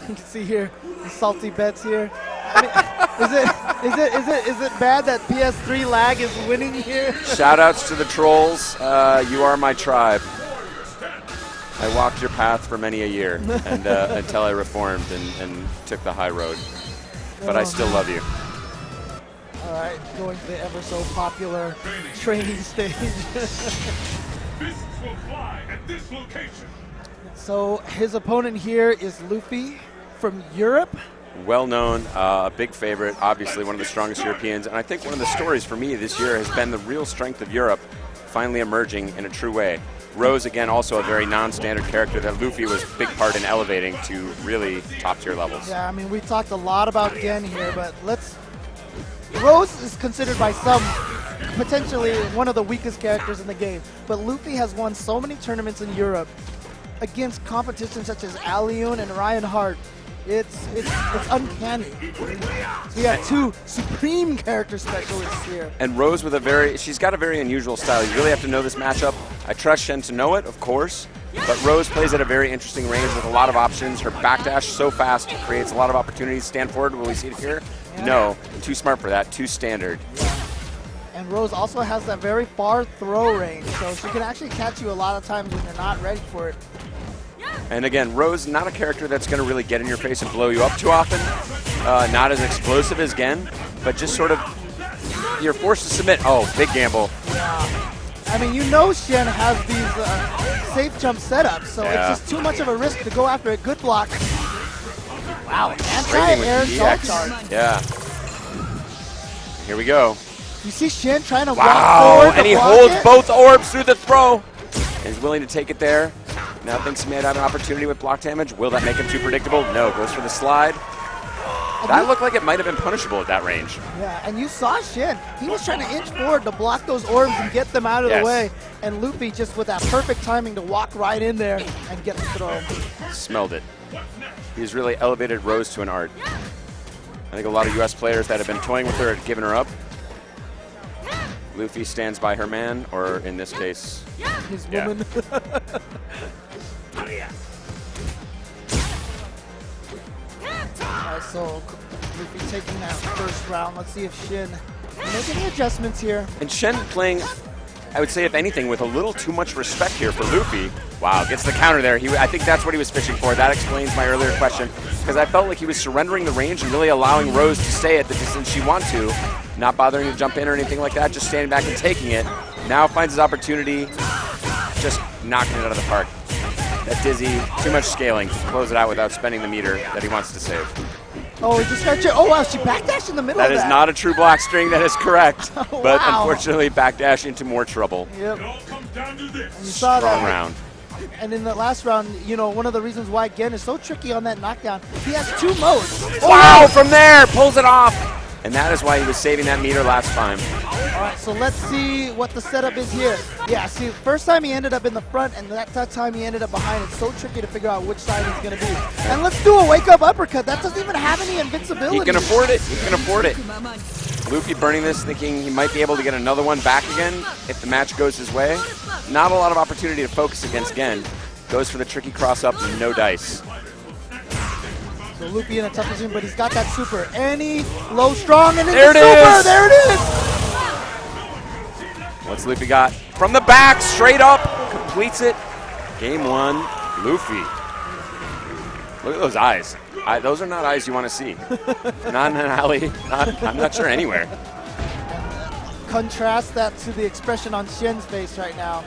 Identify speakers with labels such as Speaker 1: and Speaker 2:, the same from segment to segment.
Speaker 1: You can see here the salty bets here. I mean, is it bad that PS3 lag is winning here?
Speaker 2: Shoutouts to the trolls. You are my tribe. I walked your path for many a year and until I reformed and took the high road. But I still love you.
Speaker 1: All right, going to the ever so popular training stage.
Speaker 3: Fists will fly at this location.
Speaker 1: So his opponent here is Luffy from Europe.
Speaker 2: Well known, a big favorite, obviously one of the strongest Europeans. And I think one of the stories for me this year has been the real strength of Europe finally emerging in a true way. Rose, again, also a very non-standard character that Luffy was a big part in elevating to really top-tier levels.
Speaker 1: Yeah, I mean, we talked a lot about Gen here, but Rose is considered by some potentially one of the weakest characters in the game, but Luffy has won so many tournaments in Europe against competition such as Alioun and Ryan Hart. It's uncanny. We have two supreme character specialists here.
Speaker 2: And Rose she's got a very unusual style. You really have to know this matchup. I trust Xian to know it, of course, but Rose plays at a very interesting range with a lot of options. Her backdash so fast creates a lot of opportunities. Stand forward, will we see it here? Yeah. No, too smart for that, too standard.
Speaker 1: And Rose also has that very far throw range, so she can actually catch you a lot of times when you're not ready for it.
Speaker 2: And again, Rose, not a character that's going to really get in your face and blow you up too often. Not as explosive as Gen, but just sort of, you're forced to submit. Oh, big gamble.
Speaker 1: Yeah. I mean, you know Xian has these safe jump setups, so it's just too much of a risk to go after a good block. Wow, anti-air salt charge.
Speaker 2: Yeah. Here we go.
Speaker 1: You see Xian trying to walk
Speaker 2: wow,
Speaker 1: forward
Speaker 2: and he holds both orbs through the throw. And he's willing to take it there. Now thinks he may have an opportunity with block damage. Will that make him too predictable? No, goes for the slide. That looked like it might have been punishable at that range.
Speaker 1: Yeah, and you saw Xian. He was trying to inch forward to block those orbs and get them out of the way. And Luffy just with that perfect timing to walk right in there and get the throw.
Speaker 2: Smelled it. He's really elevated Rose to an art. I think a lot of US players that have been toying with her have given her up. Luffy stands by her man, or in this case,
Speaker 1: his woman. Alright, so Luffy taking that first round. Let's see if Xian make any adjustments here.
Speaker 2: And Xian playing, I would say, if anything, with a little too much respect here for Luffy. Wow, gets the counter there. I think that's what he was fishing for. That explains my earlier question, because I felt like he was surrendering the range and really allowing Rose to stay at the distance she wants to, not bothering to jump in or anything like that, just standing back and taking it. Now finds his opportunity, just knocking it out of the park. That dizzy, too much scaling to close it out without spending the meter that he wants to save.
Speaker 1: Oh, he just got you. Oh, wow, she backdashed in the middle of that.
Speaker 2: That is not a true block string, that is correct.
Speaker 1: Oh,
Speaker 2: but
Speaker 1: wow.
Speaker 2: unfortunately, backdash into more trouble.
Speaker 1: Yep.
Speaker 3: It all comes down to this.
Speaker 1: And you saw
Speaker 2: Strong
Speaker 1: that.
Speaker 2: round.
Speaker 1: And in the last round, you know, one of the reasons why Gen is so tricky on that knockdown, he has two modes.
Speaker 2: Wow, from there, pulls it off. And that is why he was saving that meter last time.
Speaker 1: All right, so let's see what the setup is here. Yeah, see, first time he ended up in the front, and that time he ended up behind. It's so tricky to figure out which side he's going to be. And let's do a wake-up uppercut. That doesn't even have any invincibility.
Speaker 2: He can afford it. He can afford it. Luffy burning this, thinking he might be able to get another one back again if the match goes his way. Not a lot of opportunity to focus against Gen. Goes for the tricky cross-up, no dice.
Speaker 1: So Luffy in a tough position, but he's got that super. Any low strong, and
Speaker 2: there
Speaker 1: it's
Speaker 2: it
Speaker 1: super.
Speaker 2: Is.
Speaker 1: There it is.
Speaker 2: What's Luffy got? From the back, straight up, completes it. Game one, Luffy. Look at those eyes. Those are not eyes you want to see. Not in an alley. I'm not sure anywhere.
Speaker 1: Contrast that to the expression on Xian's face right now.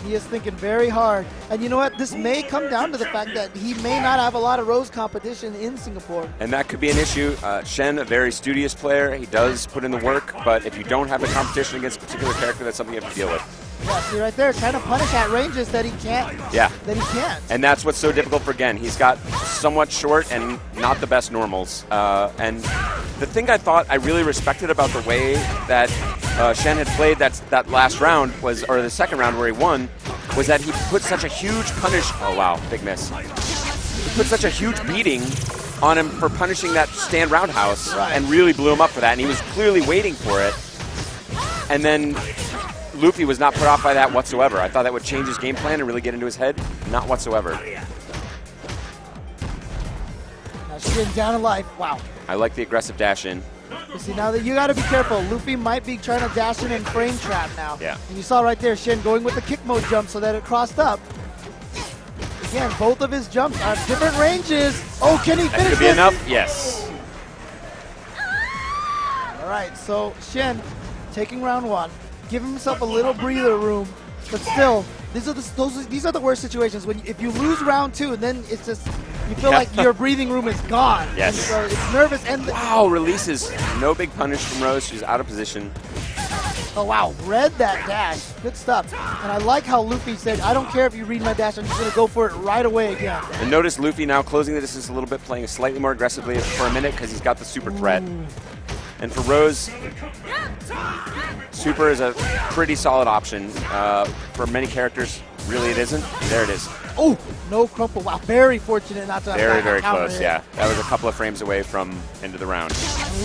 Speaker 1: He is thinking very hard. And you know what? This may come down to the fact that he may not have a lot of Rose competition in Singapore.
Speaker 2: And that could be an issue. Xian, a very studious player. He does put in the work, but if you don't have the competition against a particular character, that's something you have to deal with.
Speaker 1: Yeah, see right there, trying to punish at ranges that he can't.
Speaker 2: Yeah.
Speaker 1: That he can't.
Speaker 2: And that's what's so difficult for Gen. He's got somewhat short and not the best normals. And the thing I thought I really respected about the way that Xian had played that last round was, or the second round where he won, was that he put such a huge punish. Oh wow, big miss. He put such a huge beating on him for punishing that stand roundhouse, and really blew him up for that. And he was clearly waiting for it. And then Luffy was not put off by that whatsoever. I thought that would change his game plan and really get into his head. Not whatsoever.
Speaker 1: Xian down to life. Wow.
Speaker 2: I like the aggressive dash in.
Speaker 1: You see, now that you got to be careful. Luffy might be trying to dash in and frame trap now.
Speaker 2: Yeah.
Speaker 1: And you saw right there, Xian going with the kick mode jump so that it crossed up. Again, both of his jumps are different ranges. Oh, can he
Speaker 2: That
Speaker 1: finish
Speaker 2: could be
Speaker 1: this?
Speaker 2: enough. Yes.
Speaker 1: All right, so Xian taking round one, giving himself a little breather room, but still, these are the worst situations when if you lose round two, and then it's just you feel like your breathing room is gone.
Speaker 2: Yes.
Speaker 1: And so it's nervous and
Speaker 2: Wow, releases. No big punish from Rose. She's out of position.
Speaker 1: oh wow, read that dash. Good stuff. And I like how Luffy said, I don't care if you read my dash, I'm just gonna go for it right away again.
Speaker 2: And notice Luffy now closing the distance a little bit, playing slightly more aggressively for a minute because he's got the super threat. And for Rose, super is a pretty solid option. For many characters, really it isn't. There it is.
Speaker 1: Oh, no crumple. Wow, very fortunate not to
Speaker 2: Very, very
Speaker 1: counter
Speaker 2: close,
Speaker 1: it.
Speaker 2: yeah. That was a couple of frames away from end of the round.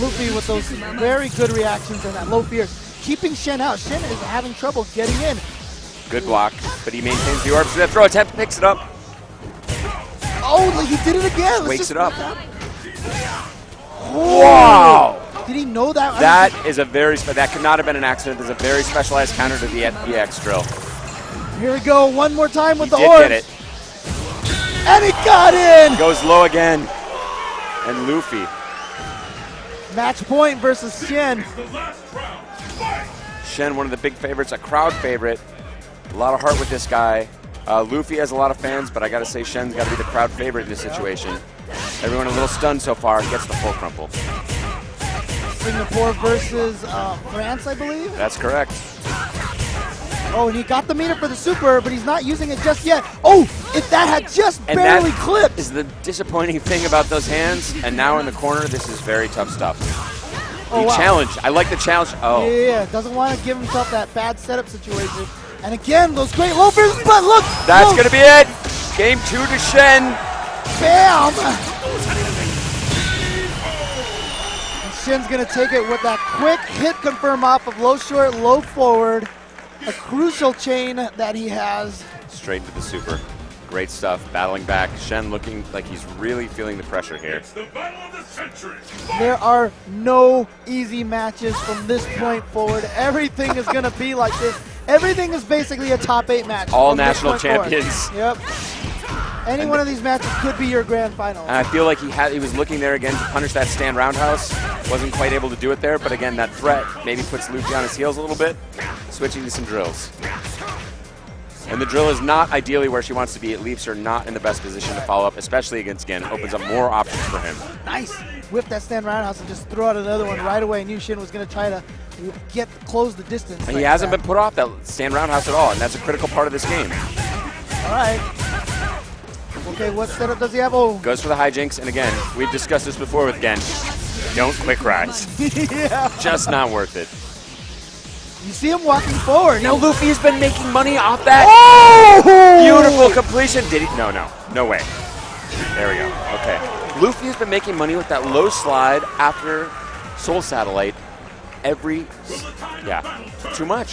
Speaker 1: Luffy with those very good reactions and that low fear, keeping Xian out. Xian is having trouble getting in.
Speaker 2: Good block, but he maintains the orbs. That throw attempt, picks it up.
Speaker 1: Oh, he did it again. Let's
Speaker 2: Wakes
Speaker 1: just
Speaker 2: it up.
Speaker 1: Oh.
Speaker 2: Wow!
Speaker 1: Did he know that?
Speaker 2: That is a very, that could not have been an accident. There's a very specialized counter to the EX drill.
Speaker 1: Here we go, one more time with
Speaker 2: He
Speaker 1: the
Speaker 2: did
Speaker 1: orbs.
Speaker 2: get it.
Speaker 1: And he got in!
Speaker 2: Goes low again. And Luffy.
Speaker 1: Match point versus Xian.
Speaker 3: The last round. Fight!
Speaker 2: Xian, one of the big favorites, a crowd favorite. A lot of heart with this guy. Luffy has a lot of fans, but I gotta say Xian's gotta be the crowd favorite in this situation. Everyone a little stunned so far, gets the full crumple.
Speaker 1: Singapore versus France, I believe.
Speaker 2: That's correct.
Speaker 1: Oh, and he got the meter for the super, but he's not using it just yet. Oh, if that had just
Speaker 2: And
Speaker 1: barely
Speaker 2: that
Speaker 1: clipped.
Speaker 2: is the disappointing thing about those hands. And now in the corner, this is very tough stuff.
Speaker 1: Oh, wow.
Speaker 2: Challenge. I like the challenge. Oh.
Speaker 1: Yeah, doesn't want to give himself that bad setup situation. And again, those great loafers, but look!
Speaker 2: That's
Speaker 1: look,
Speaker 2: going to be it. Game 2 to Xian.
Speaker 1: Bam! And Xian's going to take it with that quick hit confirm off of low short, low forward. A crucial chain that he has.
Speaker 2: Straight to the super. Great stuff. Battling back. Xian looking like he's really feeling the pressure here.
Speaker 3: It's the battle of the century.
Speaker 1: There are no easy matches from this point forward. Everything is going to be like this. Everything is basically a top 8 match.
Speaker 2: All
Speaker 1: from this
Speaker 2: national
Speaker 1: point forward.
Speaker 2: champions.
Speaker 1: Yep. Any one of these matches could be your grand final.
Speaker 2: And I feel like he was looking there again to punish that stand roundhouse. Wasn't quite able to do it there, but again, that threat maybe puts Luffy on his heels a little bit. Switching to some drills. And the drill is not ideally where she wants to be. It leaves her not in the best position to follow up, especially against Gen. Opens up more options for him.
Speaker 1: Nice. Whip that stand roundhouse and just throw out another one right away. Knew Xian was going to try to close the distance.
Speaker 2: And he hasn't been put off that stand roundhouse at all, and that's a critical part of this game.
Speaker 1: All right. Okay, what setup does he have? Oh.
Speaker 2: Goes for the hijinks, and again, we've discussed this before with Gen. Don't quick rise.
Speaker 1: Yeah.
Speaker 2: Just not worth it.
Speaker 1: You see him walking forward.
Speaker 2: Now Luffy's been making money off that.
Speaker 1: Oh!
Speaker 2: Beautiful completion. Did he? No, no way. There we go. Okay. Luffy has been making money with that low slide after Soul Satellite too much.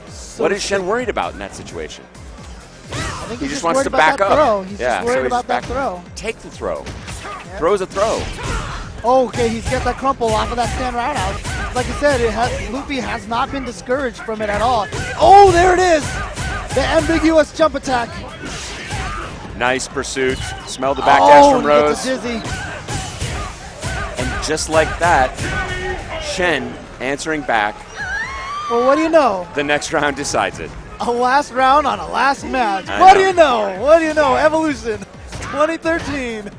Speaker 1: So
Speaker 2: What is Xian worried about in that situation?
Speaker 1: I think
Speaker 2: He
Speaker 1: he's
Speaker 2: just wants
Speaker 1: worried
Speaker 2: to
Speaker 1: about
Speaker 2: back
Speaker 1: that
Speaker 2: up.
Speaker 1: throw. He's
Speaker 2: Yeah,
Speaker 1: just worried
Speaker 2: so he's
Speaker 1: about that
Speaker 2: back-
Speaker 1: throw.
Speaker 2: Take the throw.
Speaker 1: Yep.
Speaker 2: Throw's a throw.
Speaker 1: Oh, okay, he's got that crumple off of that stand roundhouse. Like I said, Luffy has not been discouraged from it at all. Oh, there it is! The ambiguous jump attack.
Speaker 2: Nice pursuit. Smell the backdash from
Speaker 1: and
Speaker 2: Rose.
Speaker 1: gets a dizzy.
Speaker 2: And just like that, Xian answering back.
Speaker 1: Well, what do you know?
Speaker 2: The next round decides it.
Speaker 1: A last round on a last match.
Speaker 2: I
Speaker 1: What
Speaker 2: know.
Speaker 1: do you know? What do you know? Evolution 2013.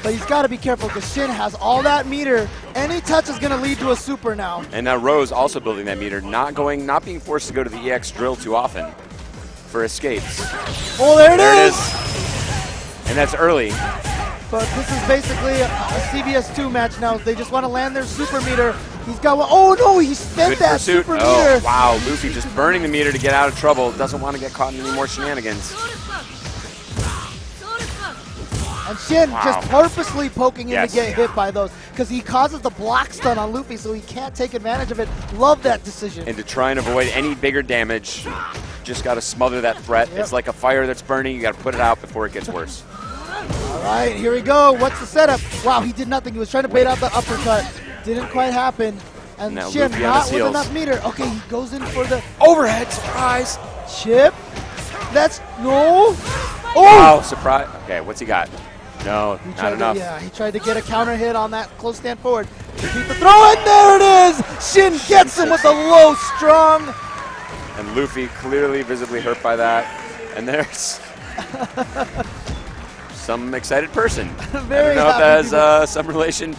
Speaker 1: But he's got to be careful because Xian has all that meter. Any touch is going to lead to a super now.
Speaker 2: And now Rose also building that meter, not being forced to go to the EX drill too often for escapes.
Speaker 1: Oh, there it
Speaker 2: There it
Speaker 1: is.
Speaker 2: is. And that's early.
Speaker 1: But this is basically a CBS2 match now. They just want to land their super meter. He's got one. Oh, no, he spent
Speaker 2: Good
Speaker 1: that
Speaker 2: pursuit.
Speaker 1: super
Speaker 2: Oh,
Speaker 1: meter.
Speaker 2: wow. Luffy just burning the meter to get out of trouble. Doesn't want to get caught in any more shenanigans.
Speaker 1: And Xian
Speaker 2: Wow.
Speaker 1: just purposely poking in
Speaker 2: Yes.
Speaker 1: to get hit by those because he causes the block stun on Luffy so he can't take advantage of it. Love that decision.
Speaker 2: And to try and avoid any bigger damage, just got to smother that threat.
Speaker 1: Yep.
Speaker 2: It's like a fire that's burning. You got to put it out before it gets worse.
Speaker 1: All right, here we go. What's the setup? Wow, he did nothing. He was trying to bait out the uppercut. Didn't quite happen. And
Speaker 2: Now
Speaker 1: Xian
Speaker 2: Luffy on
Speaker 1: not
Speaker 2: his
Speaker 1: with
Speaker 2: heels.
Speaker 1: enough meter. Okay, he goes in for the
Speaker 2: Overhead surprise.
Speaker 1: chip. That's no. Oh!
Speaker 2: Wow, surprise. Okay, what's he got? No,
Speaker 1: He
Speaker 2: not
Speaker 1: tried
Speaker 2: enough.
Speaker 1: Yeah, he tried to get a counter hit on that close stand forward. Repeat the throw, and there it is! Xian gets him with a low strong.
Speaker 2: And Luffy clearly visibly hurt by that. And there's some excited person.
Speaker 1: Very
Speaker 2: I don't know if
Speaker 1: happy
Speaker 2: that
Speaker 1: people.
Speaker 2: has some relation